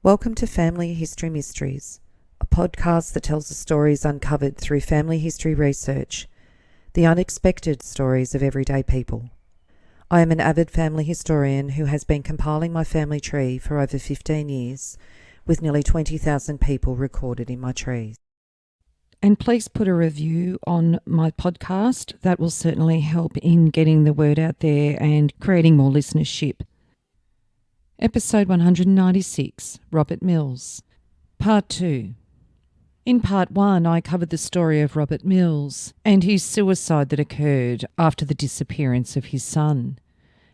Welcome to Family History Mysteries, a podcast that tells the stories uncovered through family history research, the unexpected stories of everyday people. I am an avid family historian who has been compiling my family tree for over 15 years, with nearly 20,000 people recorded in my trees. And please put a review on my podcast. That will certainly help in getting the word out there and creating more listenership. Episode 196, Robert Mills. Part 2. In Part 1, I covered the story of Robert Mills and his suicide that occurred after the disappearance of his son.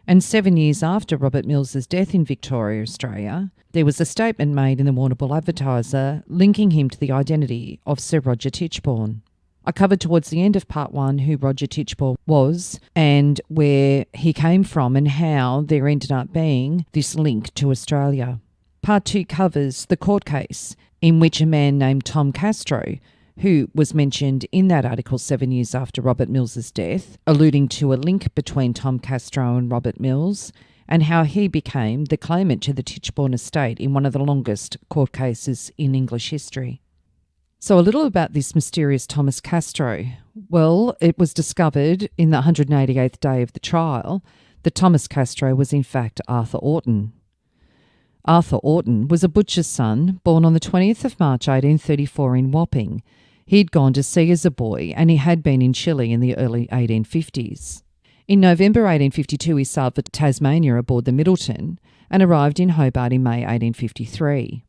And 7 years after Robert Mills's death in Victoria, Australia, there was a statement made in the Warrnambool Advertiser linking him to the identity of Sir Roger Tichborne. I covered towards the end of Part 1 who Roger Tichborne was and where he came from and how there ended up being this link to Australia. Part 2 covers the court case in which a man named Tom Castro, who was mentioned in that article 7 years after Robert Mills's death, alluding to a link between Tom Castro and Robert Mills, and how he became the claimant to the Tichborne estate in one of the longest court cases in English history. So a little about this mysterious Thomas Castro. Well, it was discovered in the 188th day of the trial that Thomas Castro was in fact Arthur Orton. Arthur Orton was a butcher's son born on the 20th of March 1834 in Wapping. He'd gone to sea as a boy and he had been in Chile in the early 1850s. In November 1852 he sailed for Tasmania aboard the Middleton and arrived in Hobart in May 1853.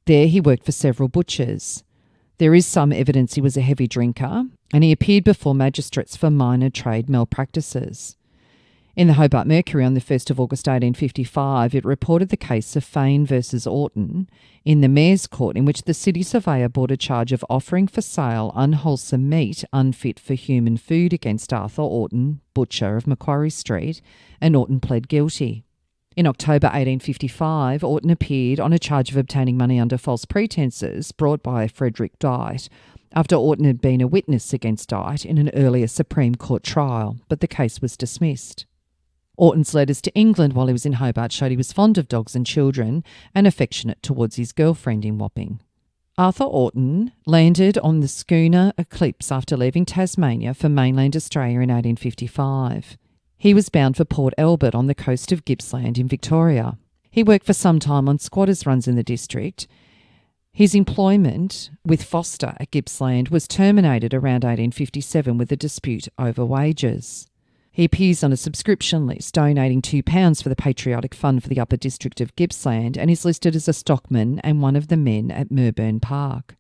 There he worked for several butchers. There is some evidence he was a heavy drinker, and he appeared before magistrates for minor trade malpractices. In the Hobart Mercury on the 1st of August 1855, it reported the case of Fane versus Orton in the Mayor's Court, in which the city surveyor brought a charge of offering for sale unwholesome meat unfit for human food against Arthur Orton, butcher of Macquarie Street, and Orton pled guilty. In October 1855, Orton appeared on a charge of obtaining money under false pretences brought by Frederick Dyte, after Orton had been a witness against Dyte in an earlier Supreme Court trial, but the case was dismissed. Orton's letters to England while he was in Hobart showed he was fond of dogs and children and affectionate towards his girlfriend in Wapping. Arthur Orton landed on the schooner Eclipse after leaving Tasmania for mainland Australia in 1855. He was bound for Port Albert on the coast of Gippsland in Victoria. He worked for some time on squatters' runs in the district. His employment with Foster at Gippsland was terminated around 1857 with a dispute over wages. He appears on a subscription list donating £2 for the Patriotic Fund for the Upper District of Gippsland and is listed as a stockman and one of the men at Merbourne Park.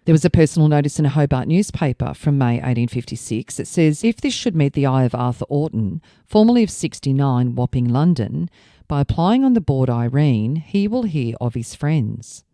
There was a personal notice in a Hobart newspaper from May 1856 that says, if this should meet the eye of Arthur Orton, formerly of 69 Wapping, London, by applying on the board Irene, he will hear of his friends.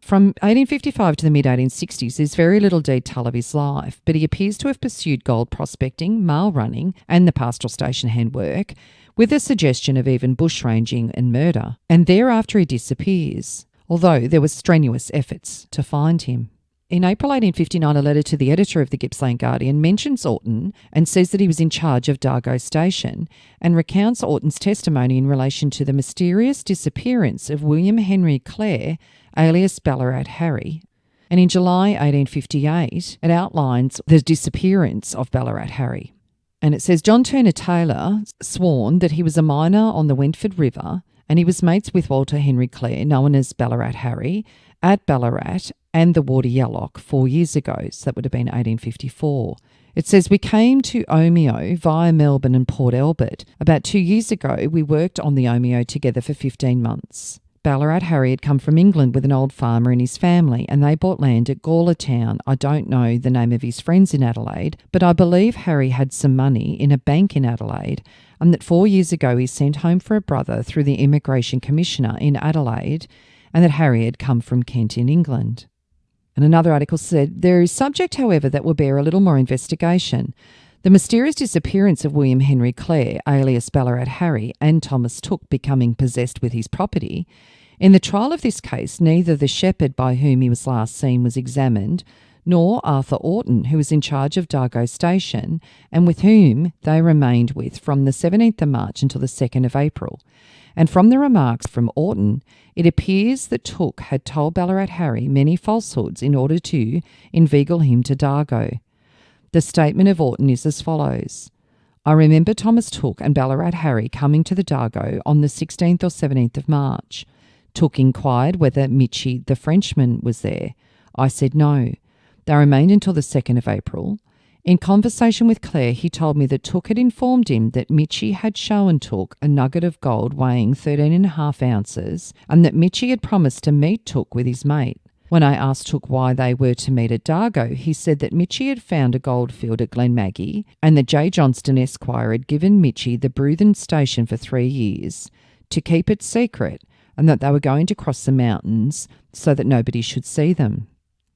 From 1855 to the mid-1860s, there's very little detail of his life, but he appears to have pursued gold prospecting, mail running, and the pastoral station hand work, with a suggestion of even bushranging and murder, and thereafter he disappears, although there were strenuous efforts to find him. In April 1859, a letter to the editor of the Gippsland Guardian mentions Orton and says that he was in charge of Dargo Station and recounts Orton's testimony in relation to the mysterious disappearance of William Henry Clare, alias Ballarat Harry. And in July 1858, it outlines the disappearance of Ballarat Harry. And it says, John Turner Taylor sworn that he was a miner on the Wentford River and he was mates with Walter Henry Clare, known as Ballarat Harry, at Ballarat and the Water Yallock 4 years ago, so that would have been 1854. It says, we came to Omeo via Melbourne and Port Albert. About 2 years ago, we worked on the Omeo together for 15 months. Ballarat Harry had come from England with an old farmer and his family, and they bought land at Gawler Town. I don't know the name of his friends in Adelaide, but I believe Harry had some money in a bank in Adelaide, and that 4 years ago he sent home for a brother through the Immigration Commissioner in Adelaide, and that Harry had come from Kent in England. And another article said, there is subject, however, that will bear a little more investigation. The mysterious disappearance of William Henry Clare, alias Ballarat Harry, and Thomas Tooke becoming possessed with his property. In the trial of this case, neither the shepherd by whom he was last seen was examined, nor Arthur Orton, who was in charge of Dargo Station, and with whom they remained with from the 17th of March until the 2nd of April. And from the remarks from Orton, it appears that Tooke had told Ballarat Harry many falsehoods in order to inveigle him to Dargo. The statement of Orton is as follows. I remember Thomas Tooke and Ballarat Harry coming to the Dargo on the 16th or 17th of March. Tooke inquired whether Mitchy the Frenchman was there. I said no. They remained until the 2nd of April. In conversation with Claire, he told me that Tooke had informed him that Mitchy had shown Tooke a nugget of gold weighing 13.5 ounces and that Mitchy had promised to meet Tooke with his mate. When I asked Tooke why they were to meet at Dargo, he said that Mitchy had found a goldfield at Glenmaggie and that J. Johnston Esquire had given Mitchy the Bruthen station for 3 years to keep it secret and that they were going to cross the mountains so that nobody should see them.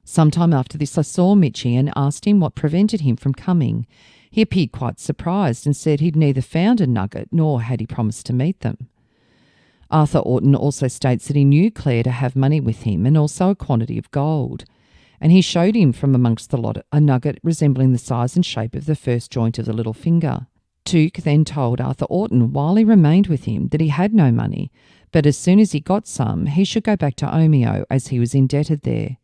Sometime after this I saw Mitchy and asked him what prevented him from coming. He appeared quite surprised and said he'd neither found a nugget nor had he promised to meet them. Arthur Orton also states that he knew Claire to have money with him and also a quantity of gold, and he showed him from amongst the lot a nugget resembling the size and shape of the first joint of the little finger. Tooke then told Arthur Orton while he remained with him that he had no money, but as soon as he got some, he should go back to Omeo as he was indebted there.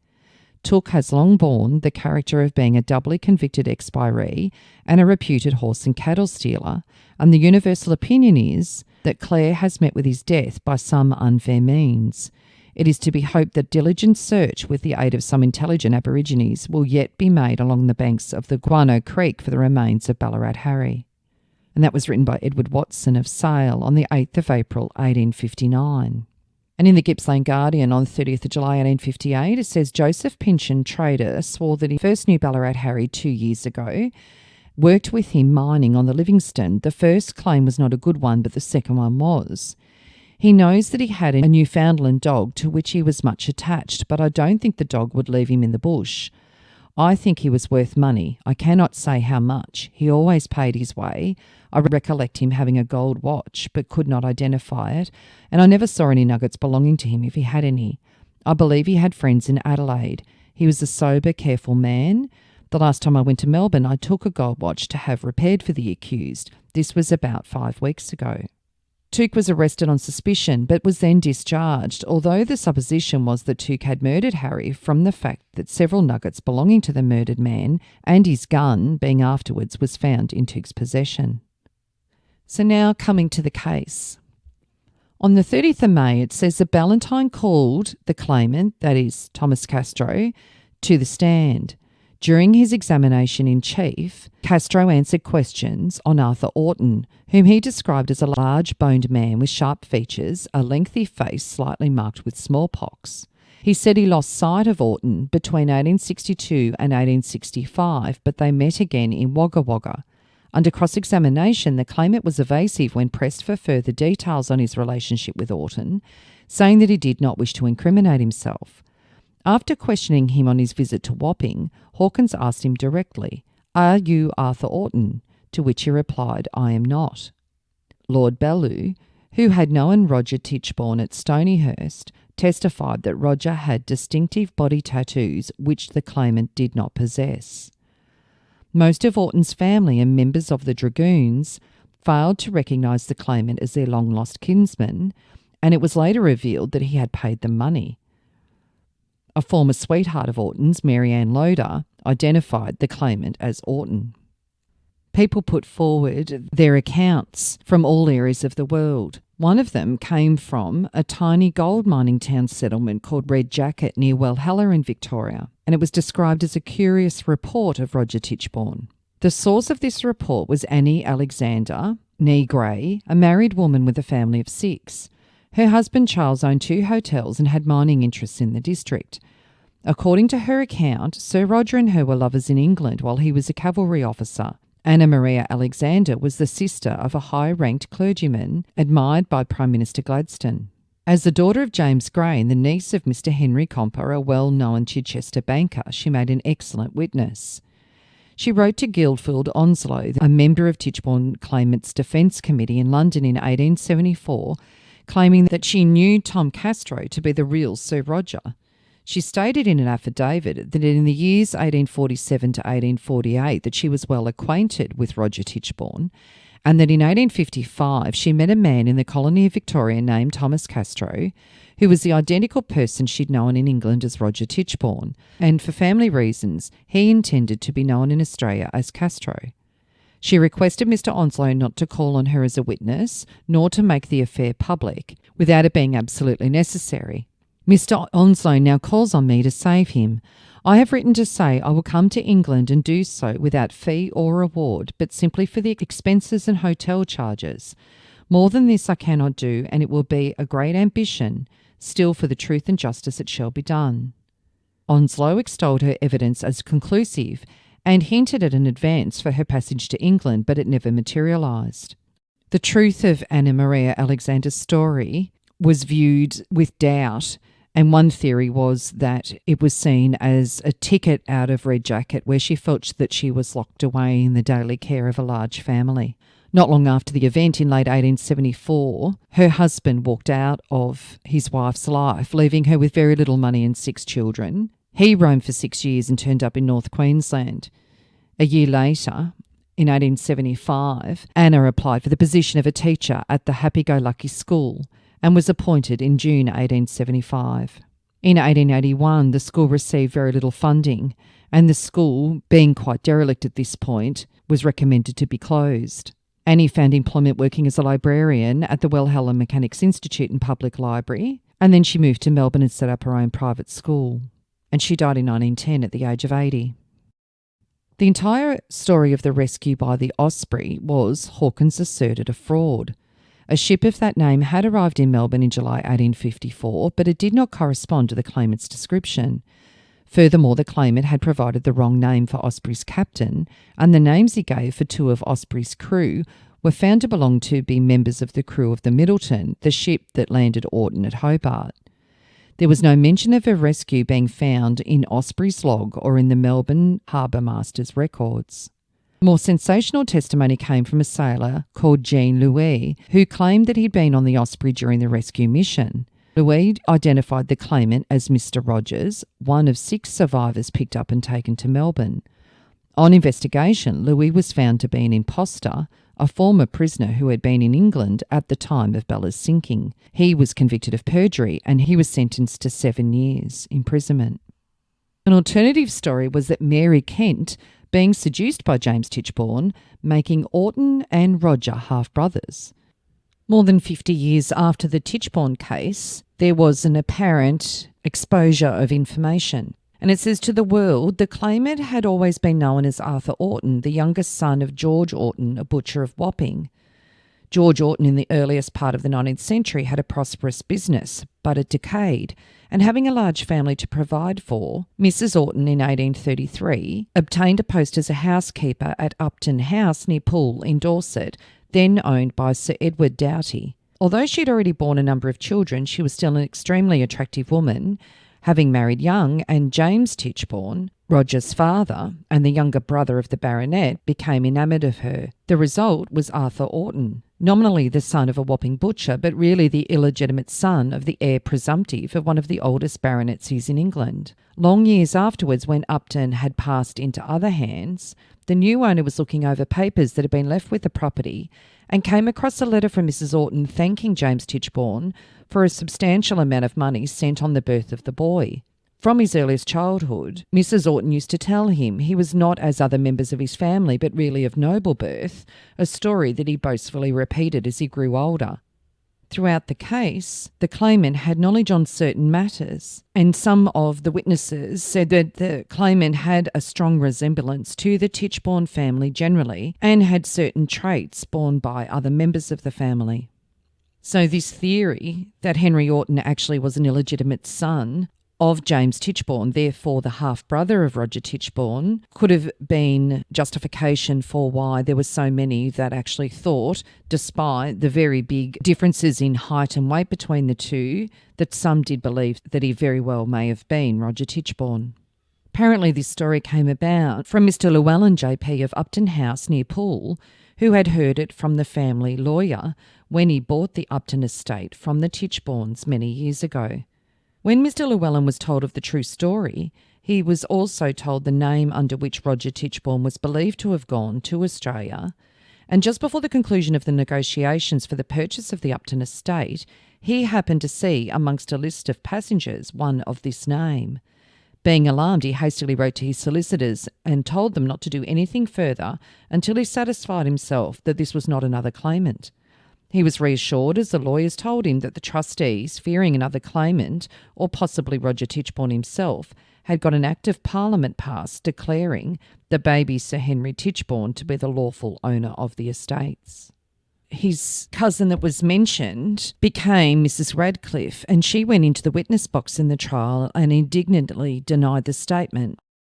Tooke has long borne the character of being a doubly convicted expiree and a reputed horse and cattle stealer, and the universal opinion is that Claire has met with his death by some unfair means. It is to be hoped that diligent search with the aid of some intelligent Aborigines will yet be made along the banks of the Guano Creek for the remains of Ballarat Harry. And that was written by Edward Watson of Sale on the 8th of April 1859. And in the Gippsland Guardian on 30th of July 1858, it says Joseph Pynchon, trader, swore that he first knew Ballarat Harry 2 years ago, worked with him mining on the Livingston. The first claim was not a good one, but the second one was. He knows that he had a Newfoundland dog to which he was much attached, but I don't think the dog would leave him in the bush. I think he was worth money. I cannot say how much. He always paid his way. I recollect him having a gold watch, but could not identify it, and I never saw any nuggets belonging to him if he had any. I believe he had friends in Adelaide. He was a sober, careful man. The last time I went to Melbourne, I took a gold watch to have repaired for the accused. This was about 5 weeks ago. Tooke was arrested on suspicion, but was then discharged, although the supposition was that Tooke had murdered Harry from the fact that several nuggets belonging to the murdered man and his gun, being afterwards, was found in Tooke's possession. So now coming to the case. On the 30th of May, it says that Ballantyne called the claimant, that is Thomas Castro, to the stand. During his examination in chief, Castro answered questions on Arthur Orton, whom he described as a large-boned man with sharp features, a lengthy face slightly marked with smallpox. He said he lost sight of Orton between 1862 and 1865, but they met again in Wagga Wagga. Under cross-examination, the claimant was evasive when pressed for further details on his relationship with Orton, saying that he did not wish to incriminate himself. After questioning him on his visit to Wapping, Hawkins asked him directly, "Are you Arthur Orton?" To which he replied, "I am not." Lord Bellew, who had known Roger Tichborne at Stonyhurst, testified that Roger had distinctive body tattoos which the claimant did not possess. Most of Orton's family and members of the Dragoons failed to recognise the claimant as their long-lost kinsman, and it was later revealed that he had paid them money. A former sweetheart of Orton's, Mary Ann Loder, identified the claimant as Orton. People put forward their accounts from all areas of the world. One of them came from a tiny gold mining town settlement called Red Jacket near Walhalla in Victoria, and it was described as a curious report of Roger Tichborne. The source of this report was Annie Alexander, née Gray, a married woman with a family of 6. Her husband Charles owned 2 hotels and had mining interests in the district. According to her account, Sir Roger and her were lovers in England while he was a cavalry officer. Anna Maria Alexander was the sister of a high-ranked clergyman admired by Prime Minister Gladstone. As the daughter of James Gray and the niece of Mr. Henry Comper, a well-known Chichester banker, she made an excellent witness. She wrote to Guildford Onslow, a member of Tichborne Claimant's Defence Committee in London in 1874, claiming that she knew Tom Castro to be the real Sir Roger. She stated in an affidavit that in the years 1847 to 1848 that she was well acquainted with Roger Tichborne and that in 1855 she met a man in the colony of Victoria named Thomas Castro, who was the identical person she'd known in England as Roger Tichborne, and for family reasons he intended to be known in Australia as Castro. She requested Mr. Onslow not to call on her as a witness, nor to make the affair public, without it being absolutely necessary. Mr. Onslow now calls on me to save him. I have written to say I will come to England and do so without fee or reward, but simply for the expenses and hotel charges. More than this I cannot do, and it will be a great ambition. Still, for the truth and justice it shall be done. Onslow extolled her evidence as conclusive and hinted at an advance for her passage to England, but it never materialised. The truth of Anna Maria Alexander's story was viewed with doubt, and one theory was that it was seen as a ticket out of Red Jacket, where she felt that she was locked away in the daily care of a large family. Not long after the event in late 1874, her husband walked out of his wife's life, leaving her with very little money and 6 children. He roamed for 6 years and turned up in North Queensland. A year later, in 1875, Anna applied for the position of a teacher at the Happy-Go-Lucky School and was appointed in June 1875. In 1881, the school received very little funding, and the school, being quite derelict at this point, was recommended to be closed. Annie found employment working as a librarian at the Wellhalla Mechanics Institute and Public Library, and then she moved to Melbourne and set up her own private school. And she died in 1910 at the age of 80. The entire story of the rescue by the Osprey was, Hawkins asserted, a fraud. A ship of that name had arrived in Melbourne in July 1854, but it did not correspond to the claimant's description. Furthermore, the claimant had provided the wrong name for Osprey's captain, and the names he gave for 2 of Osprey's crew were found to belong to be members of the crew of the Middleton, the ship that landed Orton at Hobart. There was no mention of her rescue being found in Osprey's log or in the Melbourne Harbour Master's records. More sensational testimony came from a sailor called Jean Louis, who claimed that he'd been on the Osprey during the rescue mission. Louis identified the claimant as Mr. Rogers, one of 6 survivors picked up and taken to Melbourne. On investigation, Louis was found to be an imposter, a former prisoner who had been in England at the time of Bella's sinking. He was convicted of perjury and he was sentenced to 7 years imprisonment. An alternative story was that Mary Kent, being seduced by James Tichborne, making Orton and Roger half-brothers. More than 50 years after the Tichborne case, there was an apparent exposure of information. And it says, to the world, the claimant had always been known as Arthur Orton, the youngest son of George Orton, a butcher of Wapping. George Orton in the earliest part of the 19th century had a prosperous business, but it decayed, and having a large family to provide for, Mrs. Orton in 1833 obtained a post as a housekeeper at Upton House near Poole in Dorset, then owned by Sir Edward Doughty. Although she had already borne a number of children, she was still an extremely attractive woman, having married young, and James Tichborne, Roger's father and the younger brother of the baronet, became enamoured of her. The result was Arthur Orton, nominally the son of a Wapping butcher, but really the illegitimate son of the heir presumptive of one of the oldest baronetcies in England. Long years afterwards, when Upton had passed into other hands, the new owner was looking over papers that had been left with the property and came across a letter from Mrs. Orton thanking James Tichborne for a substantial amount of money sent on the birth of the boy. From his earliest childhood, Mrs. Orton used to tell him he was not as other members of his family, but really of noble birth, a story that he boastfully repeated as he grew older. Throughout the case, the claimant had knowledge on certain matters, and some of the witnesses said that the claimant had a strong resemblance to the Tichborne family generally and had certain traits borne by other members of the family. So this theory that Henry Orton actually was an illegitimate son of James Tichborne, therefore the half-brother of Roger Tichborne, could have been justification for why there were so many that actually thought, despite the very big differences in height and weight between the two, that some did believe that he very well may have been Roger Tichborne. Apparently this story came about from Mr. Llewellyn JP of Upton House near Poole, who had heard it from the family lawyer when he bought the Upton estate from the Tichbornes many years ago. When Mr. Llewellyn was told of the true story, he was also told the name under which Roger Tichborne was believed to have gone to Australia, And just before the conclusion of the negotiations for the purchase of the Upton estate, he happened to see amongst a list of passengers one of this name. Being alarmed, he hastily wrote to his solicitors and told them not to do anything further until he satisfied himself that this was not another claimant. He was reassured as the lawyers told him that the trustees, fearing another claimant, or possibly Roger Tichborne himself, had got an Act of Parliament passed declaring the baby Sir Henry Tichborne to be the lawful owner of the estates. His cousin that was mentioned became Mrs. Radcliffe, and she went into the witness box in the trial and indignantly denied the statement.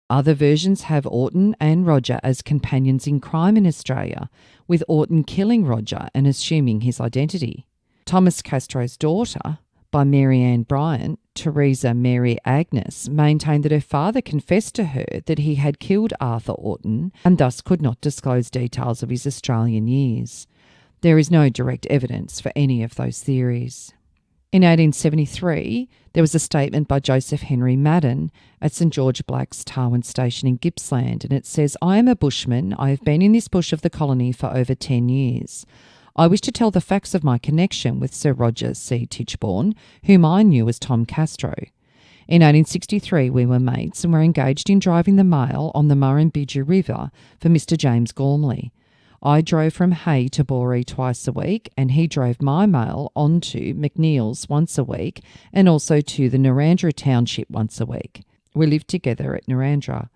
Other versions have Orton and Roger as companions in crime in Australia, with Orton killing Roger and assuming his identity. Thomas Castro's daughter, by Mary Ann Bryant, Teresa Mary Agnes, maintained that her father confessed to her that he had killed Arthur Orton and thus could not disclose details of his Australian years. There is no direct evidence for any of those theories. In 1873, there was a statement by Joseph Henry Madden at St George Black's Tarwin Station in Gippsland, and it says, "I am a bushman. I have been in this bush of the colony for over 10 years. I wish to tell the facts of my connection with Sir Roger C. Tichborne, whom I knew as Tom Castro. In 1863, we were mates and were engaged in driving the mail on the Warrnambool River for Mr. James Gormley. I drove from Hay to Boree twice a week, and he drove my mail on to McNeil's once a week and also to the Narrandera township once a week. We lived together at Narrandera.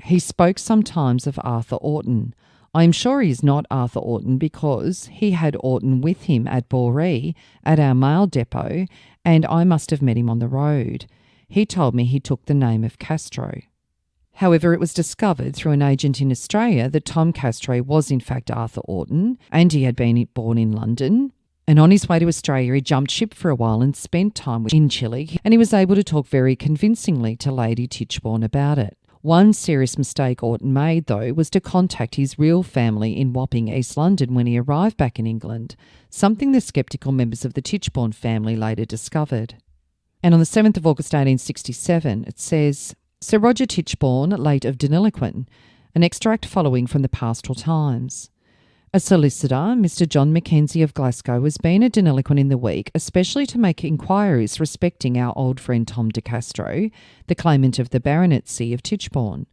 He spoke sometimes of Arthur Orton. I am sure he is not Arthur Orton because he had Orton with him at Boree at our mail depot, and I must have met him on the road. He told me he took the name of Castro." However, it was discovered through an agent in Australia that Tom Castro was in fact Arthur Orton, and he had been born in London. And on his way to Australia, he jumped ship for a while and spent time in Chile, and he was able to talk very convincingly to Lady Tichborne about it. One serious mistake Orton made, though, was to contact his real family in Wapping, East London, when he arrived back in England, something the sceptical members of the Tichborne family later discovered. And on the 7th of August 1867, it says, "Sir Roger Tichborne, late of Deniliquin," an extract following from the Pastoral Times. "A solicitor, Mr. John Mackenzie of Glasgow, has been at Deniliquin in the week, especially to make inquiries respecting our old friend Tom de Castro, the claimant of the baronetcy of Tichborne.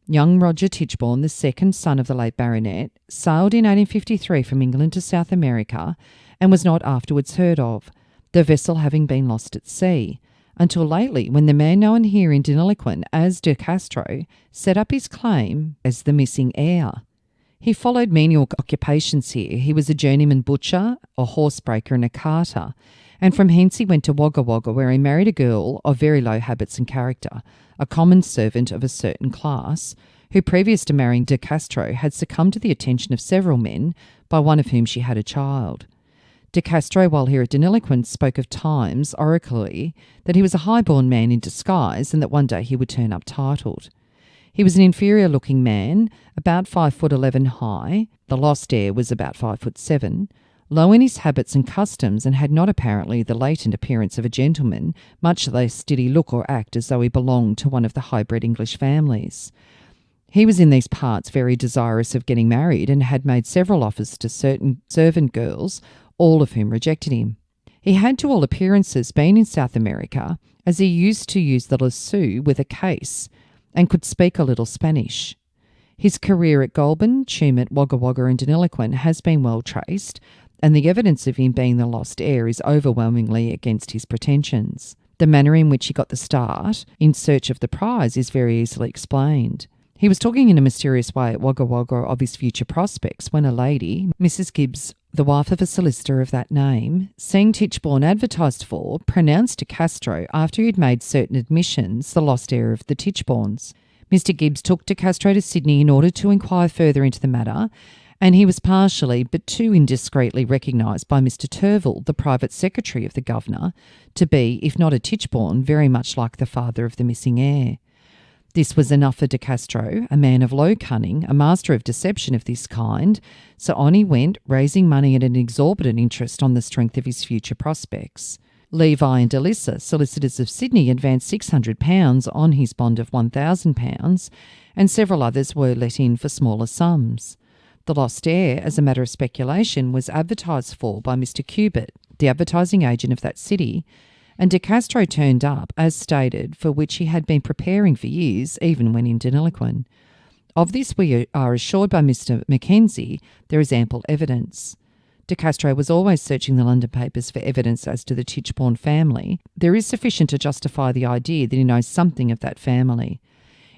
Young Roger Tichborne, the second son of the late baronet, sailed in 1853 from England to South America and was not afterwards heard of, the vessel having been lost at sea, until lately, when the man known here in Deniliquin as de Castro set up his claim as the missing heir. He followed menial occupations here. He was a journeyman butcher, a horsebreaker and a carter, and from hence he went to Wagga Wagga, where he married a girl of very low habits and character, a common servant of a certain class, who previous to marrying de Castro had succumbed to the attention of several men, by one of whom she had a child. De Castro, while here at Deniliquin, spoke of times, oracally, that he was a high-born man in disguise and that one day he would turn up titled. He was an inferior-looking man, about 5'11" high. The lost heir was about 5'7", low in his habits and customs, and had not apparently the latent appearance of a gentleman, much less did he look or act as though he belonged to one of the high-bred English families. He was in these parts very desirous of getting married and had made several offers to certain servant girls, all of whom rejected him. He had to all appearances been in South America, as he used to use the lasso with a case, and could speak a little Spanish. His career at Goulburn, Tumut, Wagga Wagga and Deniliquin has been well traced, and the evidence of him being the lost heir is overwhelmingly against his pretensions. The manner in which he got the start in search of the prize is very easily explained. He was talking in a mysterious way at Wagga Wagga of his future prospects when a lady, Mrs. Gibbs, the wife of a solicitor of that name, seeing Tichborne advertised for, pronounced to Castro, after he had made certain admissions, the lost heir of the Tichbornes. Mr. Gibbs took de Castro to Sydney in order to inquire further into the matter, and he was partially but too indiscreetly recognised by Mr. Turville, the private secretary of the governor, to be, if not a Tichborne, very much like the father of the missing heir. This was enough for de Castro, a man of low cunning, a master of deception of this kind, so on he went, raising money at an exorbitant interest on the strength of his future prospects. Levi and Delissa, solicitors of Sydney, advanced £600 on his bond of £1,000, and several others were let in for smaller sums. The lost heir, as a matter of speculation, was advertised for by Mr. Cubitt, the advertising agent of that city, and De Castro turned up, as stated, for which he had been preparing for years, even when in Deniliquin. Of this we are assured by Mr. Mackenzie there is ample evidence. De Castro was always searching the London papers for evidence as to the Tichborne family. There is sufficient to justify the idea that he knows something of that family.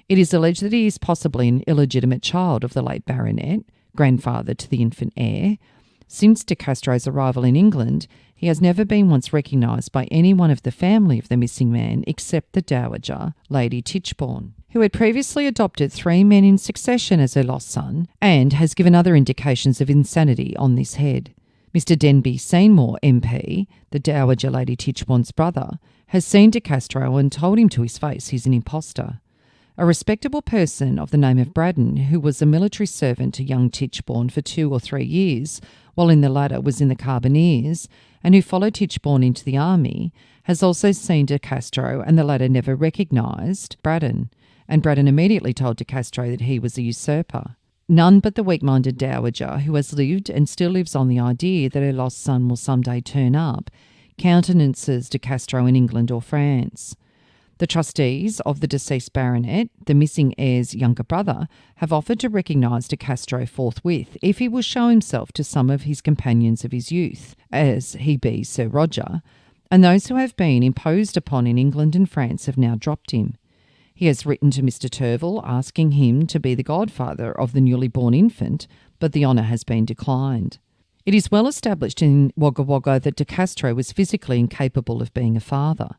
It is alleged that he is possibly an illegitimate child of the late baronet, grandfather to the infant heir. Since De Castro's arrival in England, he has never been once recognised by any one of the family of the missing man except the dowager, Lady Tichborne, who had previously adopted 3 men in succession as her lost son and has given other indications of insanity on this head. Mr. Denby Seymour MP, the dowager Lady Tichborne's brother, has seen De Castro and told him to his face he's an impostor. A respectable person of the name of Braddon, who was a military servant to young Tichborne for 2 or 3 years, while the latter was in the Carbineers, and who followed Tichborne into the army, has also seen De Castro, and the latter never recognised Braddon, and Braddon immediately told De Castro that he was a usurper. None but the weak-minded dowager, who has lived and still lives on the idea that her lost son will someday turn up, countenances De Castro in England or France. The trustees of the deceased baronet, the missing heir's younger brother, have offered to recognise De Castro forthwith if he will show himself to some of his companions of his youth, as he be Sir Roger, and those who have been imposed upon in England and France have now dropped him. He has written to Mr. Turville asking him to be the godfather of the newly born infant, but the honour has been declined. It is well established in Wagga Wagga that De Castro was physically incapable of being a father.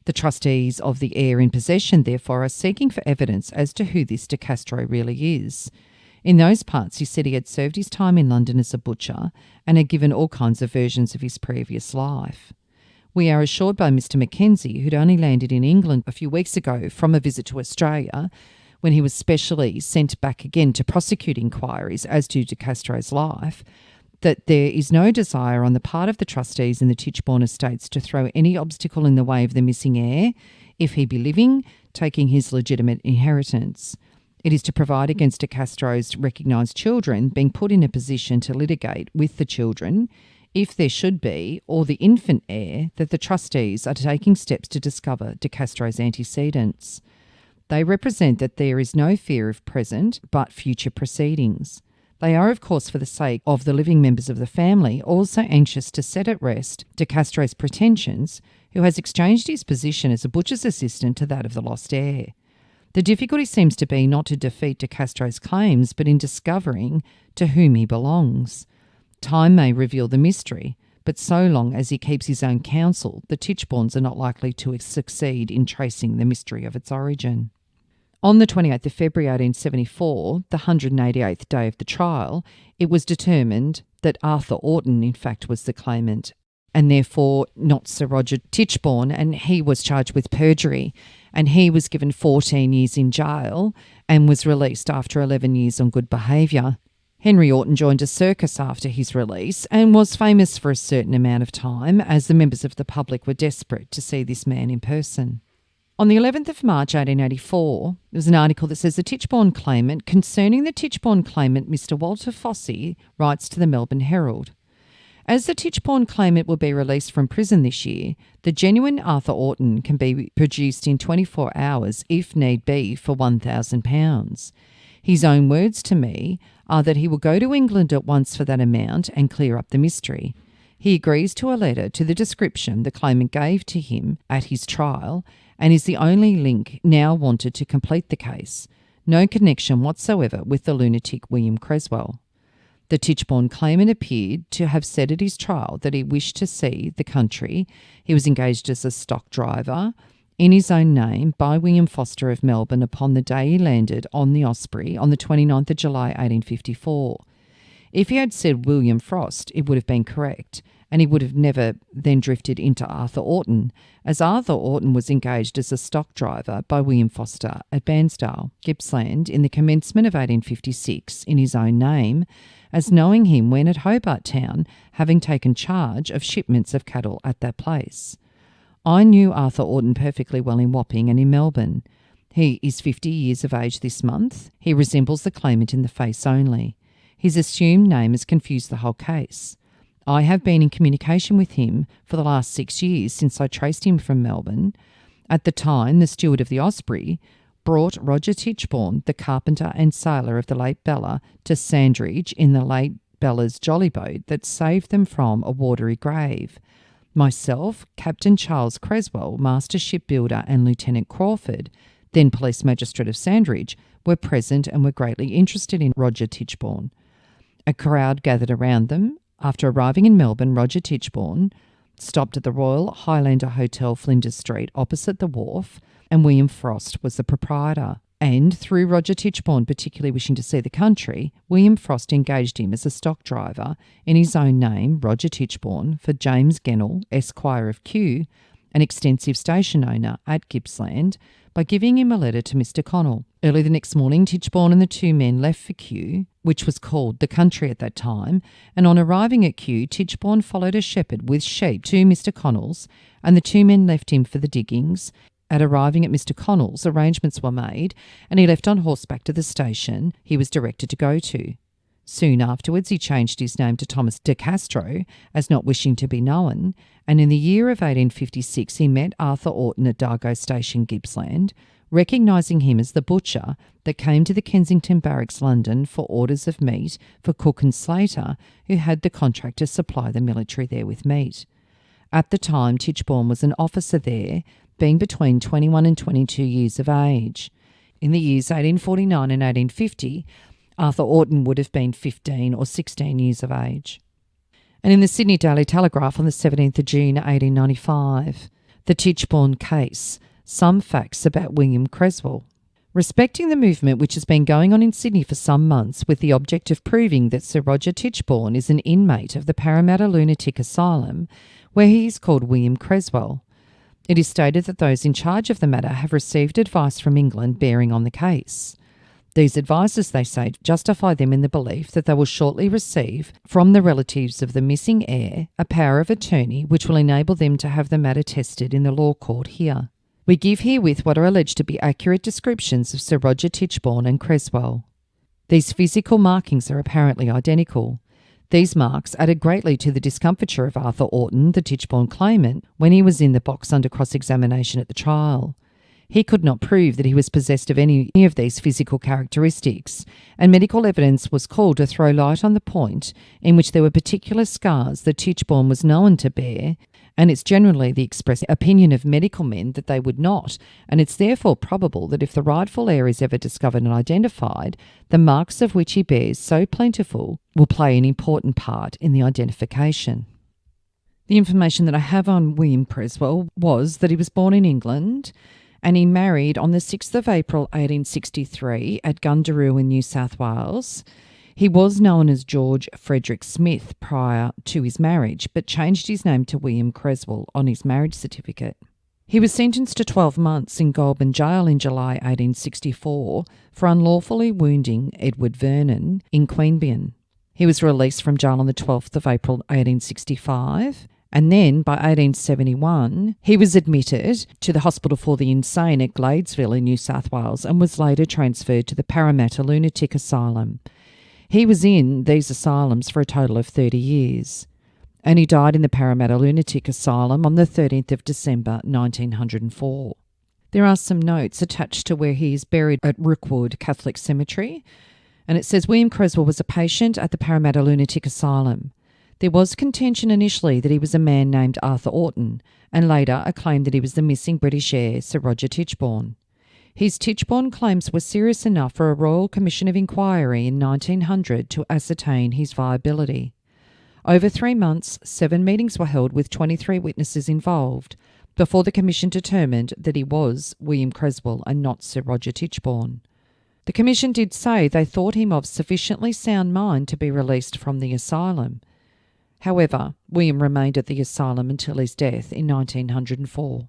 The trustees of the heir in possession, therefore, are seeking for evidence as to who this De Castro really is. In those parts, he said he had served his time in London as a butcher and had given all kinds of versions of his previous life. We are assured by Mr. Mackenzie, who'd only landed in England a few weeks ago from a visit to Australia, when he was specially sent back again to prosecute inquiries as to De Castro's life, that there is no desire on the part of the trustees in the Tichborne estates to throw any obstacle in the way of the missing heir, if he be living, taking his legitimate inheritance. It is to provide against De Castro's recognised children being put in a position to litigate with the children, if there should be, or the infant heir, that the trustees are taking steps to discover De Castro's antecedents. They represent that there is no fear of present but future proceedings. They are, of course, for the sake of the living members of the family, also anxious to set at rest De Castro's pretensions, who has exchanged his position as a butcher's assistant to that of the lost heir. The difficulty seems to be not to defeat De Castro's claims, but in discovering to whom he belongs. Time may reveal the mystery, but so long as he keeps his own counsel, the Tichbornes are not likely to succeed in tracing the mystery of its origin. On the 28th of February 1874, the 188th day of the trial, it was determined that Arthur Orton, in fact, was the claimant, and therefore not Sir Roger Tichborne, and he was charged with perjury, and he was given 14 years in jail and was released after 11 years on good behaviour. Henry Orton joined a circus after his release and was famous for a certain amount of time, as the members of the public were desperate to see this man in person. On the 11th of March 1884, there was an article that says the Tichborne claimant, concerning the Tichborne claimant, Mr. Walter Fossey, writes to the Melbourne Herald. As the Tichborne claimant will be released from prison this year, the genuine Arthur Orton can be produced in 24 hours, if need be, for £1,000. His own words to me are that he will go to England at once for that amount and clear up the mystery. He agrees to a letter to the description the claimant gave to him at his trial, and is the only link now wanted to complete the case. No connection whatsoever with the lunatic William Creswell. The Tichborne claimant appeared to have said at his trial that he wished to see the country. He was engaged as a stock driver in his own name by William Foster of Melbourne upon the day he landed on the Osprey on the 29th of July 1854. If he had said William Frost, it would have been correct, and he would have never then drifted into Arthur Orton, as Arthur Orton was engaged as a stock driver by William Foster at Bairnsdale, Gippsland, in the commencement of 1856 in his own name, as knowing him when at Hobart Town, having taken charge of shipments of cattle at that place. I knew Arthur Orton perfectly well in Wapping and in Melbourne. He is 50 years of age this month. He resembles the claimant in the face only. His assumed name has confused the whole case. I have been in communication with him for the last 6 years since I traced him from Melbourne. At the time, the steward of the Osprey brought Roger Tichborne, the carpenter and sailor of the late Bella, to Sandridge in the late Bella's jolly boat that saved them from a watery grave. Myself, Captain Charles Creswell, Master Shipbuilder, and Lieutenant Crawford, then Police Magistrate of Sandridge, were present and were greatly interested in Roger Tichborne. A crowd gathered around them. After arriving in Melbourne, Roger Tichborne stopped at the Royal Highlander Hotel, Flinders Street, opposite the wharf, and William Frost was the proprietor. And through Roger Tichborne particularly wishing to see the country, William Frost engaged him as a stock driver in his own name, Roger Tichborne, for James Gennell, Esquire of Kew, an extensive station owner at Gippsland, by giving him a letter to Mr. Connell. Early the next morning, Tichborne and the two men left for Kew, which was called the country at that time, and on arriving at Kew, Tichborne followed a shepherd with sheep to Mr. Connell's, and the two men left him for the diggings. At arriving at Mr. Connell's, arrangements were made, and he left on horseback to the station he was directed to go to. Soon afterwards, he changed his name to Thomas de Castro, as not wishing to be known, and in the year of 1856 he met Arthur Orton at Dargo Station, Gippsland, recognising him as the butcher that came to the Kensington Barracks, London, for orders of meat for Cook and Slater, who had the contract to supply the military there with meat. At the time, Tichborne was an officer there, being between 21 and 22 years of age. In the years 1849 and 1850, Arthur Orton would have been 15 or 16 years of age. And in the Sydney Daily Telegraph on the 17th of June 1895, the Tichborne case, some facts about William Creswell. Respecting the movement which has been going on in Sydney for some months with the object of proving that Sir Roger Tichborne is an inmate of the Parramatta Lunatic Asylum, where he is called William Creswell, it is stated that those in charge of the matter have received advice from England bearing on the case. These advices, they say, justify them in the belief that they will shortly receive from the relatives of the missing heir a power of attorney which will enable them to have the matter tested in the law court here. We give herewith what are alleged to be accurate descriptions of Sir Roger Tichborne and Creswell. These physical markings are apparently identical. These marks added greatly to the discomfiture of Arthur Orton, the Tichborne claimant, when he was in the box under cross-examination at the trial. He could not prove that he was possessed of any of these physical characteristics, and medical evidence was called to throw light on the point in which there were particular scars that Tichborne was known to bear, and it's generally the express opinion of medical men that they would not, and it's therefore probable that if the rightful heir is ever discovered and identified, the marks of which he bears so plentiful will play an important part in the identification. The information that I have on William Creswell was that he was born in England, and he married on the 6th of April 1863 at Gundaroo in New South Wales. He was known as George Frederick Smith prior to his marriage, but changed his name to William Creswell on his marriage certificate. He was sentenced to 12 months in Goulburn Jail in July 1864 for unlawfully wounding Edward Vernon in Queanbeyan. He was released from jail on the 12th of April 1865, and then by 1871 he was admitted to the Hospital for the Insane at Gladesville in New South Wales and was later transferred to the Parramatta Lunatic Asylum. He was in these asylums for a total of 30 years, and he died in the Parramatta Lunatic Asylum on the 13th of December 1904. There are some notes attached to where he is buried at Rookwood Catholic Cemetery, and it says William Creswell was a patient at the Parramatta Lunatic Asylum. There was contention initially that he was a man named Arthur Orton, and later a claim that he was the missing British heir, Sir Roger Tichborne. His Tichborne claims were serious enough for a Royal Commission of Inquiry in 1900 to ascertain his viability. Over 3 months, 7 meetings were held with 23 witnesses involved before the Commission determined that he was William Creswell and not Sir Roger Tichborne. The Commission did say they thought him of sufficiently sound mind to be released from the asylum. However, William remained at the asylum until his death in 1904.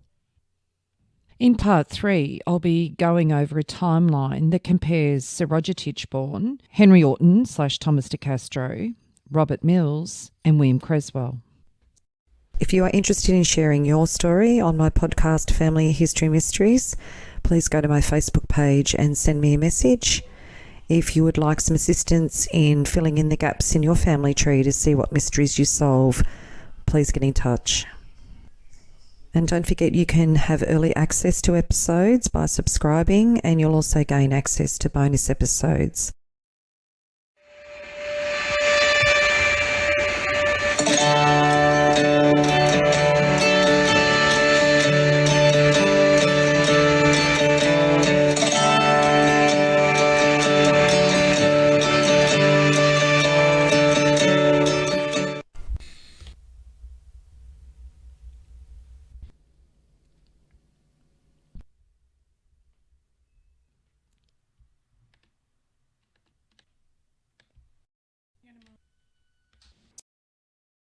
In part 3, I'll be going over a timeline that compares Sir Roger Tichborne, Henry Orton / Thomas de Castro, Robert Mills, and William Creswell. If you are interested in sharing your story on my podcast Family History Mysteries, please go to my Facebook page and send me a message. If you would like some assistance in filling in the gaps in your family tree to see what mysteries you solve, please get in touch. And don't forget, you can have early access to episodes by subscribing, and you'll also gain access to bonus episodes.